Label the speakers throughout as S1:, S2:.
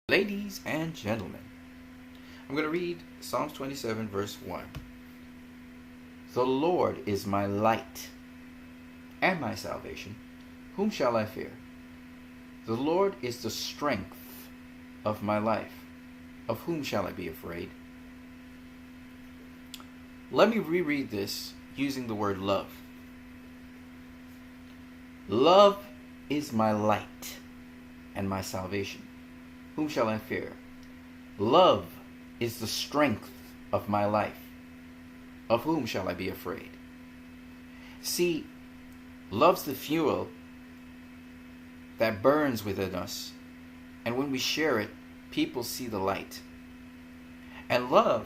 S1: Ladies and gentlemen, I'm going to read Psalms 27, verse 1. The Lord is my light and my salvation. Whom shall I fear? The Lord is the strength of my life. Of whom shall I be afraid? Let me reread this using the word love. Love is my light and my salvation. Whom shall I fear? Love is the strength of my life. Of whom shall I be afraid? See, love's the fuel that burns within us. And when we share it, people see the light. And love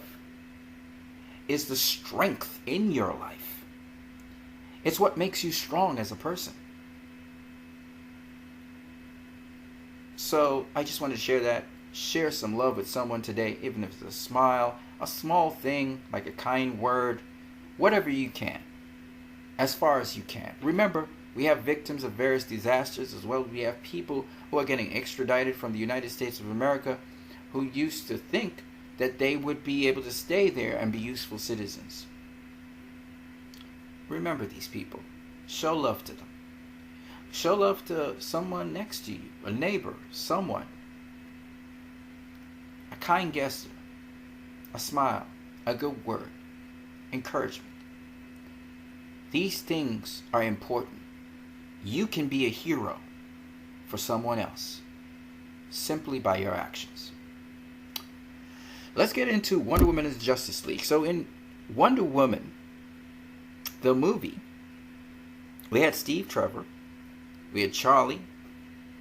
S1: is the strength in your life. It's what makes you strong as a person. So I just wanted to share some love with someone today, even if it's a smile, a small thing, like a kind word, whatever you can, as far as you can. Remember, we have victims of various disasters as well. We have people who are getting extradited from the United States of America who used to think that they would be able to stay there and be useful citizens. Remember these people. Show love to them. Show love to someone next to you, a neighbor, someone. A kind gesture, a smile, a good word, encouragement. These things are important. You can be a hero for someone else simply by your actions. Let's get into Wonder Woman and the Justice League. So in Wonder Woman, the movie, we had Steve Trevor, we had Charlie,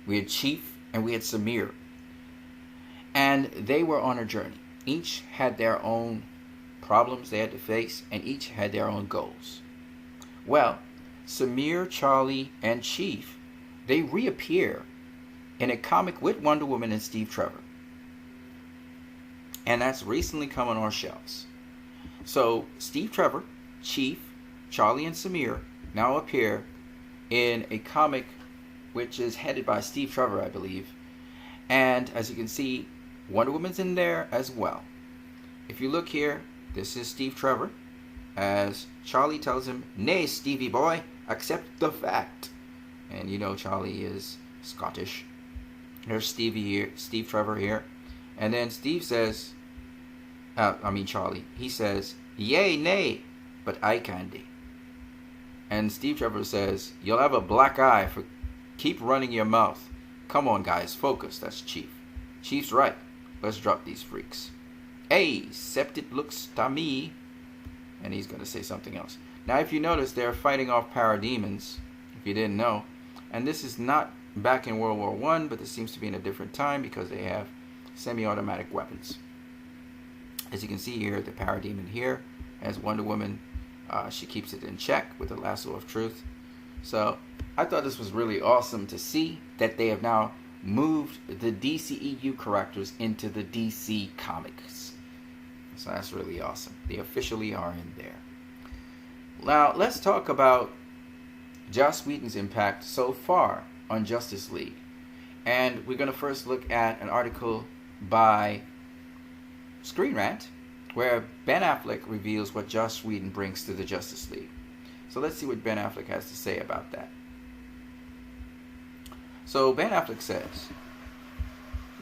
S1: we had Chief, and we had Samir. And they were on a journey. Each had their own problems they had to face, and each had their own goals. Well, Samir, Charlie, and Chief, they reappear in a comic with Wonder Woman and Steve Trevor. And that's recently come on our shelves. So, Steve Trevor, Chief, Charlie, and Samir now appear in a comic which is headed by Steve Trevor, I believe. And as you can see, Wonder Woman's in there as well. If you look here, this is Steve Trevor, as Charlie tells him, "Nay, Stevie boy, accept the fact." And you know Charlie is Scottish. There's Steve Trevor here. And then Steve says, Charlie, he says, "Yea, nay, but eye candy." And Steve Trevor says, "You'll have a black eye for keep running your mouth. Come on, guys, focus." That's Chief. Chief's right. Let's drop these freaks. "Hey, except it looks to me." And he's going to say something else. Now, if you notice, they're fighting off parademons, if you didn't know. And this is not back in World War I, but this seems to be in a different time because they have semi-automatic weapons. As you can see here, the parademon here, as Wonder Woman, she keeps it in check with the lasso of truth. So I thought this was really awesome to see that they have now moved the DCEU characters into the DC Comics. So that's really awesome. They officially are in there. Now let's talk about Joss Whedon's impact so far on Justice League. And we're going to first look at an article by Screen Rant where Ben Affleck reveals what Joss Whedon brings to the Justice League. So let's see what Ben Affleck has to say about that. So Ben Affleck says,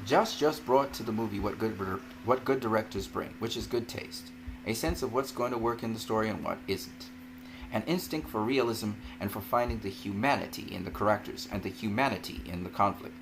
S1: "Joss just brought to the movie what good directors bring, which is good taste, a sense of what's going to work in the story and what isn't, an instinct for realism and for finding the humanity in the characters and the humanity in the conflict,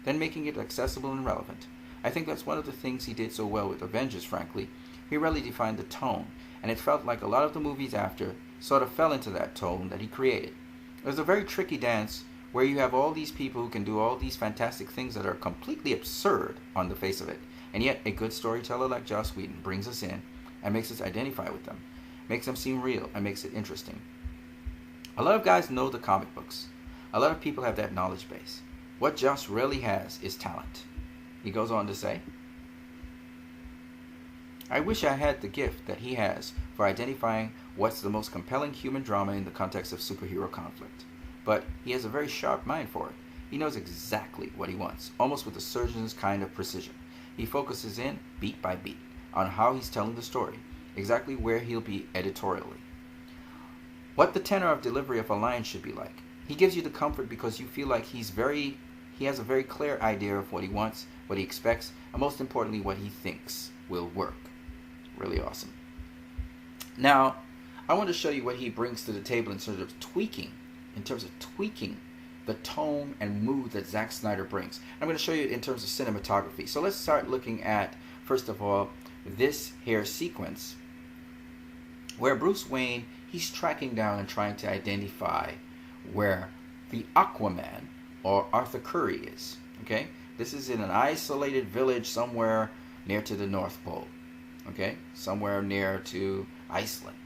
S1: then making it accessible and relevant. I think that's one of the things he did so well with Avengers, frankly. He really defined the tone, and it felt like a lot of the movies after sort of fell into that tone that he created. It was a very tricky dance where you have all these people who can do all these fantastic things that are completely absurd on the face of it, and yet a good storyteller like Joss Whedon brings us in and makes us identify with them, makes them seem real, and makes it interesting. A lot of guys know the comic books. A lot of people have that knowledge base. What Joss really has is talent." He goes on to say, "I wish I had the gift that he has for identifying what's the most compelling human drama in the context of superhero conflict. But he has a very sharp mind for it. He knows exactly what he wants, almost with a surgeon's kind of precision. He focuses in, beat by beat, on how he's telling the story, exactly where he'll be editorially. What the tenor of delivery of a line should be like. He gives you the comfort because you feel like he has a very clear idea of what he wants, what he expects, and most importantly, what he thinks will work. Really awesome. Now, I want to show you what he brings to the table in terms of tweaking the tone and mood that Zack Snyder brings. I'm going to show you in terms of cinematography. So let's start looking at, first of all, this here sequence where Bruce Wayne, he's tracking down and trying to identify where the Aquaman or Arthur Curry is. Okay? This is in an isolated village somewhere near to the North Pole. Okay? Somewhere near to Iceland.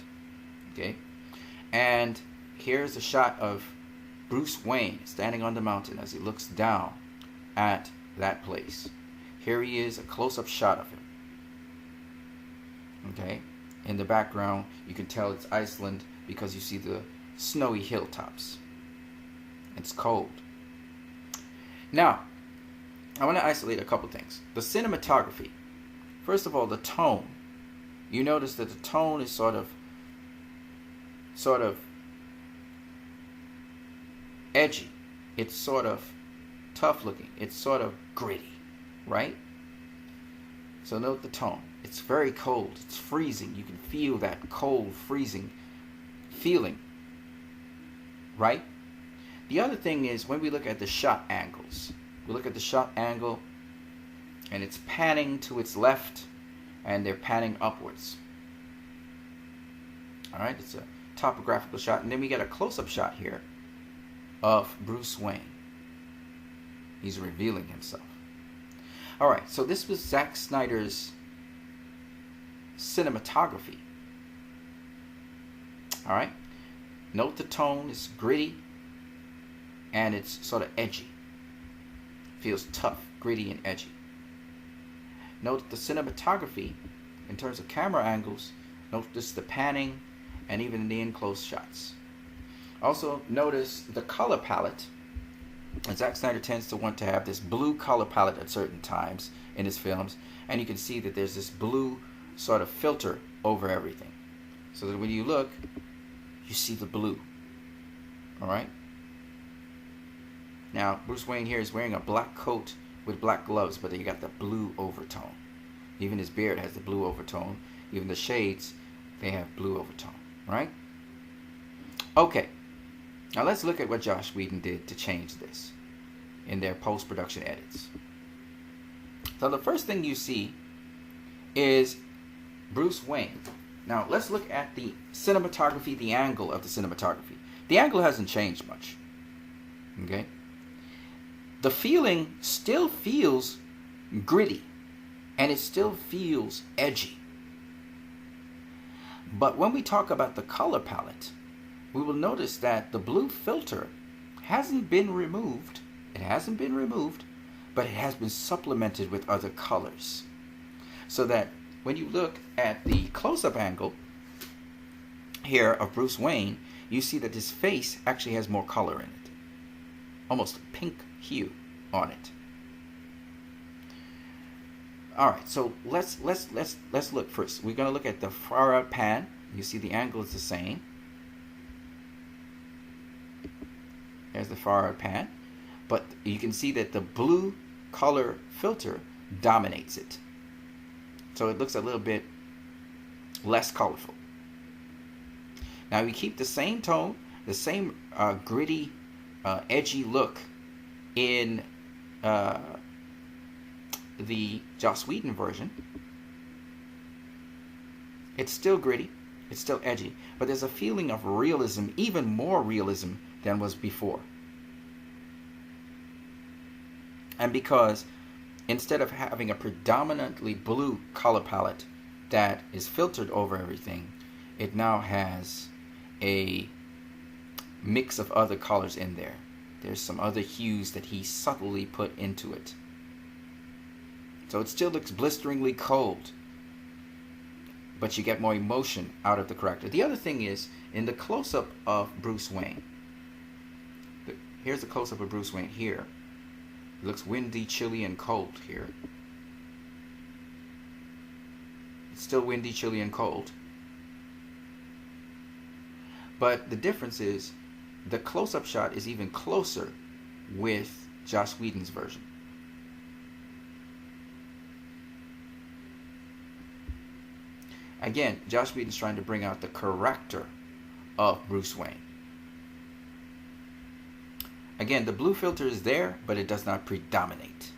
S1: Okay? And here's a shot of Bruce Wayne standing on the mountain as he looks down at that place. Here he is, a close-up shot of him. Okay? In the background, you can tell it's Iceland because you see the snowy hilltops. It's cold. Now, I want to isolate a couple things. The cinematography. First of all, the tone. You notice that the tone is sort of edgy. It's sort of tough looking. It's sort of gritty, right? So note the tone. It's very cold. It's freezing. You can feel that cold, freezing feeling, right? The other thing is when we look at the shot angles. We look at the shot angle and it's panning to its left and they're panning upwards. All right, it's a topographical shot. And then we get a close-up shot here of Bruce Wayne. He's revealing himself. All right, so this was Zack Snyder's cinematography. All right, note the tone is gritty and it's sort of edgy. Feels tough, gritty, and edgy. Note the cinematography in terms of camera angles. Notice the panning and even the in-close shots. Also notice the color palette. Zack Snyder tends to want to have this blue color palette at certain times in his films, and you can see that there's this blue sort of filter over everything, so that when you look, you see the blue. All right. Now Bruce Wayne here is wearing a black coat with black gloves, but then you got the blue overtone. Even his beard has the blue overtone. Even the shades, they have blue overtone. Right? Okay. Now let's look at what Joss Whedon did to change this in their post-production edits. So the first thing you see is Bruce Wayne. Now let's look at the cinematography, the angle of the cinematography. The angle hasn't changed much. Okay? The feeling still feels gritty and it still feels edgy. But when we talk about the color palette, we will notice that the blue filter hasn't been removed. It hasn't been removed, but it has been supplemented with other colors. So that when you look at the close-up angle here of Bruce Wayne, you see that his face actually has more color in it. Almost a pink hue on it. All right, so let's look first. We're going to look at the far out pan. You see the angle is the same. There's the far out pan, but you can see that the blue color filter dominates it. So it looks a little bit less colorful. Now we keep the same tone, the same gritty, edgy look in the Joss Whedon version. It's still gritty, it's still edgy, but there's a feeling of realism, even more realism than was before. And because instead of having a predominantly blue color palette that is filtered over everything, it now has a mix of other colors in there. There's some other hues that he subtly put into it. So it still looks blisteringly cold, but you get more emotion out of the character. The other thing is, in the close-up of Bruce Wayne, here's the close-up of Bruce Wayne here. It looks windy, chilly, and cold here. Still windy, chilly, and cold. But the difference is the close-up shot is even closer with Joss Whedon's version. Again, Joss Whedon's trying to bring out the character of Bruce Wayne. Again, the blue filter is there, but it does not predominate.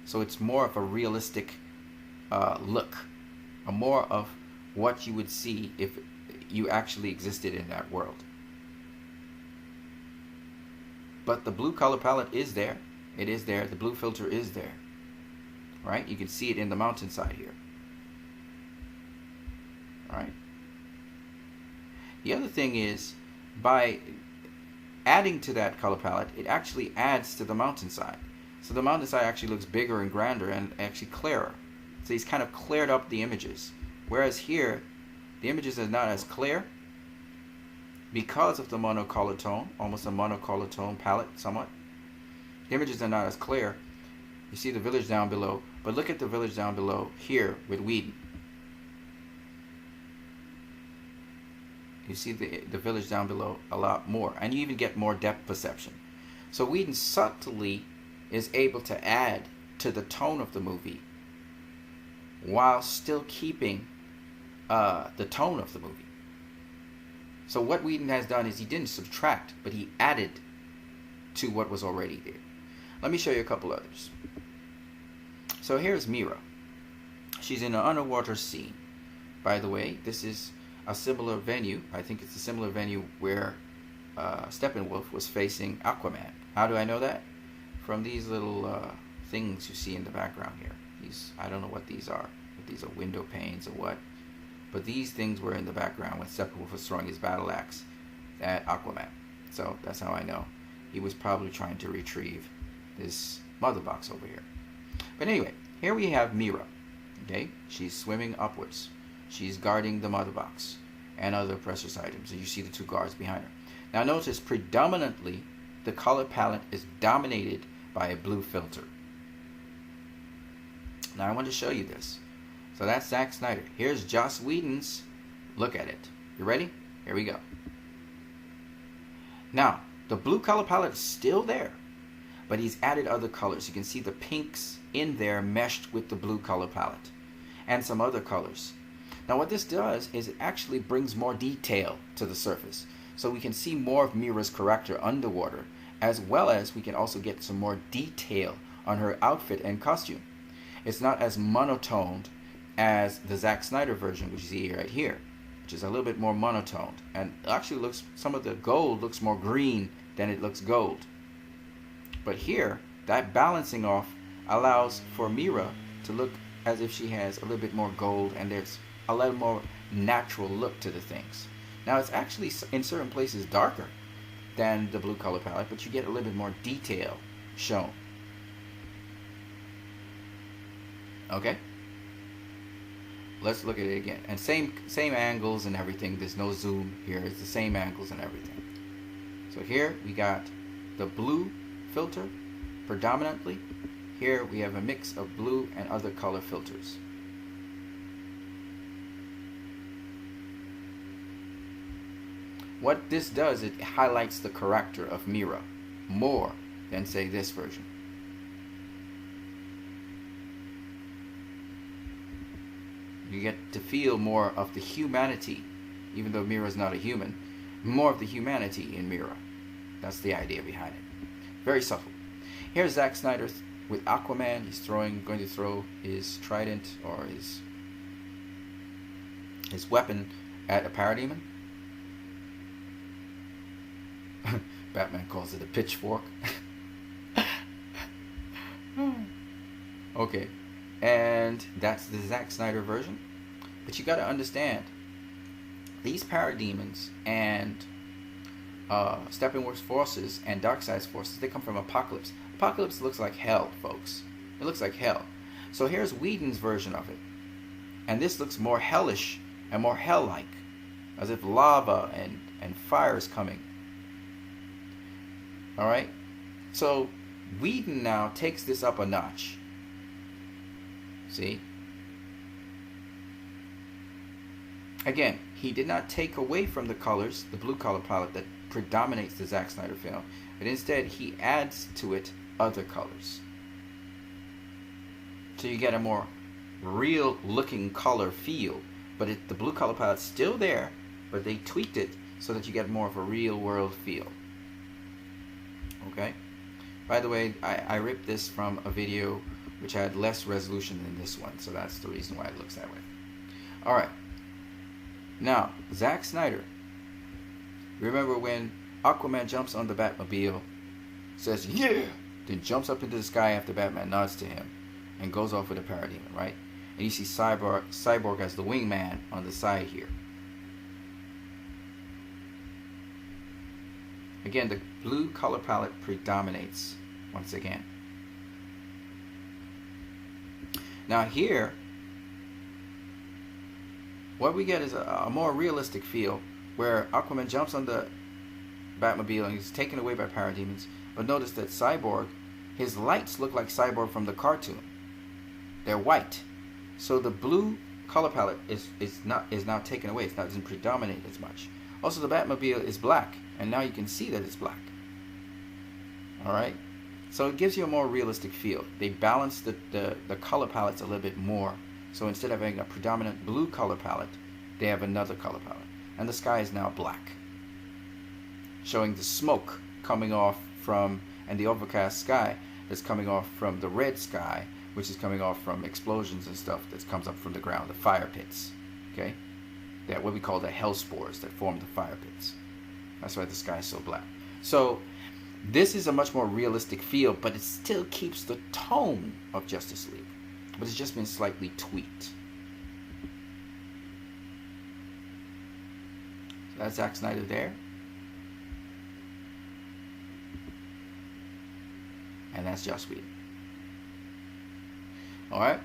S1: So it's more of a realistic look, more of what you would see if you actually existed in that world. But the blue color palette is there. It is there. The blue filter is there. Right? You can see it in the mountainside here. Right? The other thing is, by adding to that color palette, it actually adds to the mountainside. So the mountainside actually looks bigger and grander and actually clearer. So he's kind of cleared up the images. Whereas here, the images are not as clear because of the monocolor tone, almost a monocolor tone palette somewhat. The images are not as clear. You see the village down below, but look at the village down below here with Whedon. You see the village down below a lot more, and you even get more depth perception. So Whedon subtly is able to add to the tone of the movie while still keeping the tone of the movie. So what Whedon has done is he didn't subtract, but he added to what was already there. Let me show you a couple others. So here's Mira. She's in an underwater scene. By the way, this is a similar venue. I think it's a similar venue where Steppenwolf was facing Aquaman. How do I know that? From these little things you see in the background here. These, I don't know what these are. If these are window panes or what. But these things were in the background when Steppenwolf was throwing his battle axe at Aquaman. So that's how I know. He was probably trying to retrieve this mother box over here. But anyway, here we have Mira. Okay, she's swimming upwards. She's guarding the mother box and other precious items. And you see the two guards behind her. Now notice predominantly the color palette is dominated by a blue filter. Now I want to show you this. So that's Zack Snyder. Here's Joss Whedon's. Look at it. You ready? Here we go. Now, the blue color palette is still there, but he's added other colors. You can see the pinks in there meshed with the blue color palette and some other colors. Now what this does is it actually brings more detail to the surface. So we can see more of Mira's character underwater, as well as we can also get some more detail on her outfit and costume. It's not as monotoned as the Zack Snyder version, which you see right here, which is a little bit more monotoned. And actually looks, some of the gold looks more green than it looks gold. But here, that balancing off allows for Mira to look as if she has a little bit more gold, and there's a little more natural look to the things. Now it's actually in certain places darker than the blue color palette, but you get a little bit more detail shown. Okay? Let's look at it again. And same angles and everything. There's no zoom here. It's the same angles and everything. So here we got the blue filter predominantly. Here we have a mix of blue and other color filters. What this does, it highlights the character of Mira more than, say, this version. You get to feel more of the humanity, even though Mira's not a human, more of the humanity in Mira. That's the idea behind it. Very subtle. Here's Zack Snyder with Aquaman. He's going to throw his trident or his weapon at a parademon. Batman calls it a pitchfork. Okay, and that's the Zack Snyder version. But you got to understand, these parademons and Steppenwolf's forces and Darkseid's forces, they come from Apocalypse. Apocalypse looks like hell, folks. It looks like hell. So here's Whedon's version of it, and this looks more hellish and more hell-like, as if lava and fire is coming. Alright, so Whedon now takes this up a notch. See? Again, he did not take away from the colors, the blue color palette that predominates the Zack Snyder film, but instead he adds to it other colors. So you get a more real looking color feel, but the blue color palette's still there, but they tweaked it so that you get more of a real world feel. Okay? By the way, I ripped this from a video which had less resolution than this one, so that's the reason why it looks that way. Alright. Now, Zack Snyder. Remember when Aquaman jumps on the Batmobile, says, yeah! Then jumps up into the sky after Batman nods to him, and goes off with a parademon, right? And you see Cyborg as the wingman on the side here. Again, the blue color palette predominates once again. Now here, what we get is a more realistic feel where Aquaman jumps on the Batmobile and he's taken away by parademons. But notice that Cyborg, his lights look like Cyborg from the cartoon. They're white. So the blue color palette is now taken away. It doesn't predominate as much. Also, the Batmobile is black, and now you can see that it's black. Alright? So it gives you a more realistic feel. They balance the color palettes a little bit more. So instead of having a predominant blue color palette, they have another color palette. And the sky is now black, showing the smoke coming off from, and the overcast sky that's coming off from the red sky, which is coming off from explosions and stuff that comes up from the ground, the fire pits. Okay? That what we call the hell spores that form the fire pits. That's why the sky is so black. So this is a much more realistic feel, but it still keeps the tone of Justice League. But it's just been slightly tweaked. So that's Zack Snyder there. And that's Joss Whedon. Alright?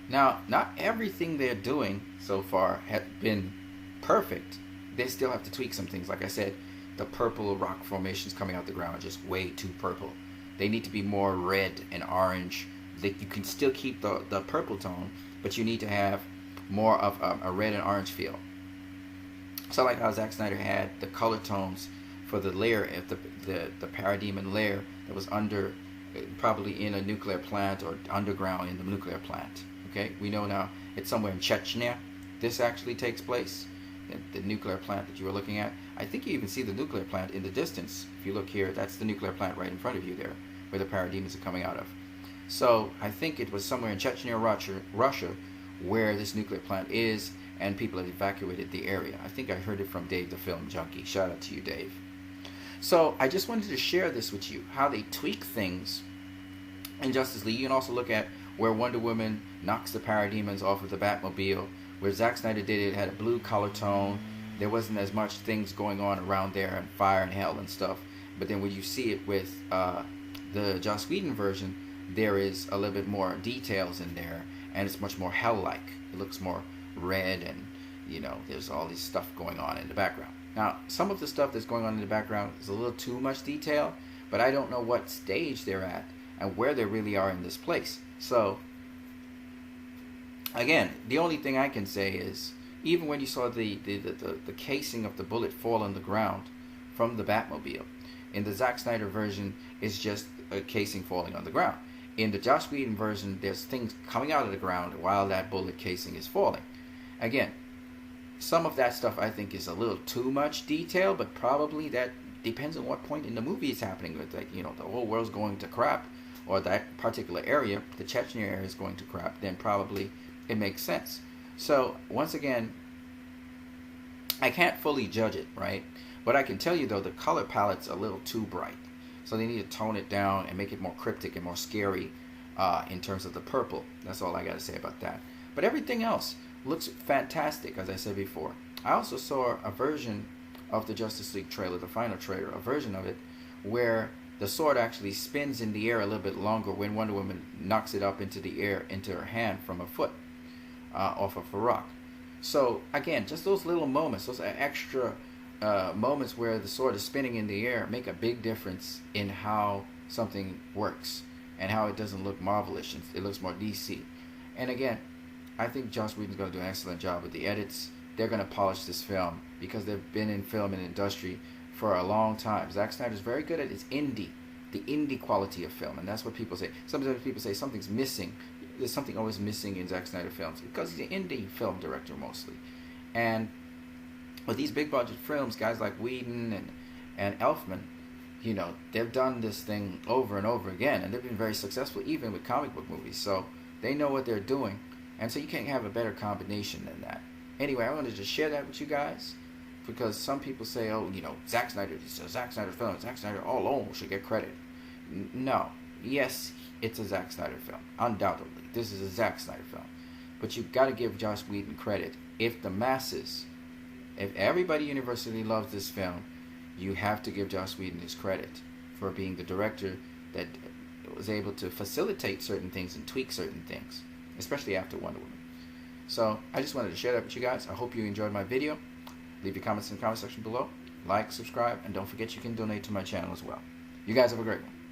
S1: Now, not everything they're doing so far has been perfect. They still have to tweak some things. Like I said, the purple rock formations coming out the ground are just way too purple. They need to be more red and orange. You can still keep the purple tone, but you need to have more of a red and orange feel. So like how Zack Snyder had the color tones for the layer, the parademon layer that was under, probably in a nuclear plant or underground in the nuclear plant. Okay, we know now it's somewhere in Chechnya. This actually takes place. The nuclear plant that you were looking at. I think you even see the nuclear plant in the distance. If you look here, that's the nuclear plant right in front of you there, where the parademons are coming out of. So I think it was somewhere in Chechnya, Russia, where this nuclear plant is, and people had evacuated the area. I think I heard it from Dave the Film Junkie. Shout out to you, Dave. So I just wanted to share this with you, how they tweak things in Justice League. You can also look at where Wonder Woman knocks the parademons off of the Batmobile. Where Zack Snyder did it, had a blue color tone. There wasn't as much things going on around there, and fire and hell and stuff. But then when you see it with the Joss Whedon version, there is a little bit more details in there, and it's much more hell-like. It looks more red, and you know, there's all this stuff going on in the background. Now, some of the stuff that's going on in the background is a little too much detail, but I don't know what stage they're at and where they really are in this place. So again, the only thing I can say is, even when you saw the casing of the bullet fall on the ground from the Batmobile, in the Zack Snyder version, it's just a casing falling on the ground. In the Joss Whedon version, there's things coming out of the ground while that bullet casing is falling. Again, some of that stuff I think is a little too much detail, but probably that depends on what point in the movie it's happening. With, like, you know, the whole world's going to crap, or that particular area, the Chechnya area, is going to crap, then probably it makes sense. So once again, I can't fully judge it, right? But I can tell you though, the color palette's a little too bright, so they need to tone it down and make it more cryptic and more scary in terms of the purple. That's all I got to say about that. But everything else looks fantastic, as I said before. I also saw a version of the Justice League trailer, the final trailer, a version of it where the sword actually spins in the air a little bit longer when Wonder Woman knocks it up into the air, into her hand from a foot. Off of a rock. So again, just those little moments, those extra moments where the sword is spinning in the air, make a big difference in how something works and how it doesn't look marvelous. It looks more DC. And again, I think Joss Whedon's going to do an excellent job with the edits they're going to polish this film because they've been in film and industry for a long time. Zack Snyder's very good at his indie, the indie quality of film, and that's what people say. Sometimes people say something's missing. There's something always missing in Zack Snyder films because he's an indie film director mostly. And with these big budget films, guys like Whedon and Elfman, you know, they've done this thing over and over again, and they've been very successful even with comic book movies. So they know what they're doing, and so you can't have a better combination than that. Anyway, I wanted to just share that with you guys because some people say, oh, you know, Zack Snyder, it's a Zack Snyder film. Zack Snyder all alone should get credit. No. Yes, it's a Zack Snyder film. Undoubtedly. This is a Zack Snyder film. But you've got to give Joss Whedon credit. If the masses, if everybody universally loves this film, you have to give Joss Whedon his credit for being the director that was able to facilitate certain things and tweak certain things, especially after Wonder Woman. So I just wanted to share that with you guys. I hope you enjoyed my video. Leave your comments in the comment section below. Like, subscribe, and don't forget you can donate to my channel as well. You guys have a great one.